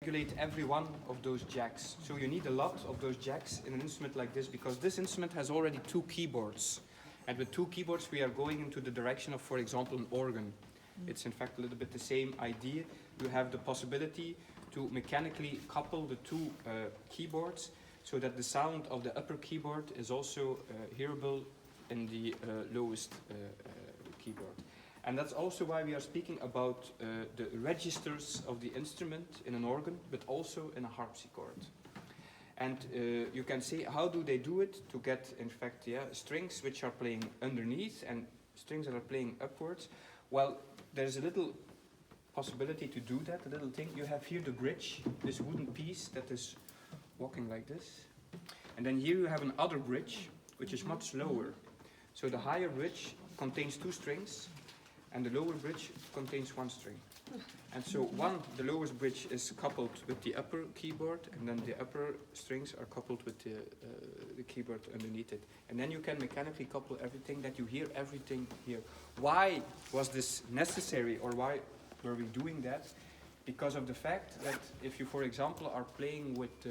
manipulate every one of those jacks. So you need a lot of those jacks in an instrument like this, because this instrument has already 2 keyboards. And with 2 keyboards, we are going into the direction of, for example, an organ. It's in fact a little bit the same idea. You have the possibility to mechanically couple the 2 keyboards so that the sound of the upper keyboard is also hearable in the lowest keyboard. And that's also why we are speaking about the registers of the instrument in an organ, but also in a harpsichord. And you can say, how do they do it to get, in fact, strings which are playing underneath and strings that are playing upwards? Well, there's a little possibility to do that, a little thing. You have here the bridge, this wooden piece that is walking like this. And then here you have another bridge, which is much lower. So the higher bridge contains 2 strings, and the lower bridge contains 1 string. And so the lowest bridge is coupled with the upper keyboard, and then the upper strings are coupled with the keyboard underneath it. And then you can mechanically couple everything, that you hear everything here. Why was this necessary, or why were we doing that? Because of the fact that if you, for example, are playing with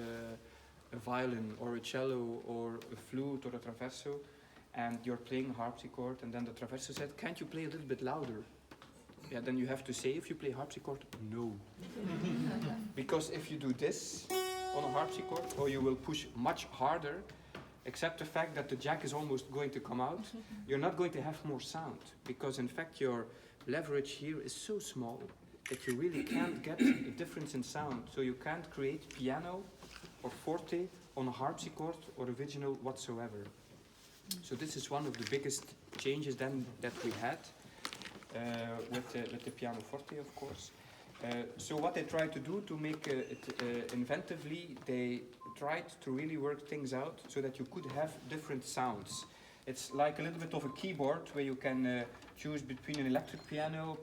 a violin or a cello or a flute or a traverso, and you're playing a harpsichord, and then the traverso said, can't you play a little bit louder? Yeah, then you have to say, if you play harpsichord, no. Because if you do this on a harpsichord, or you will push much harder, except the fact that the jack is almost going to come out, you're not going to have more sound. Because in fact your leverage here is so small that you really can't get a difference in sound. So you can't create piano or forte on a harpsichord or original whatsoever. So this is one of the biggest changes then that we had with the pianoforte, of course. So what they tried to do to make it inventively, they tried to really work things out so that you could have different sounds. It's like a little bit of a keyboard where you can choose between an electric piano,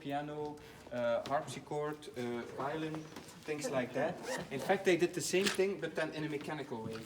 harpsichord, violin, things like that. In fact, they did the same thing, but then in a mechanical way.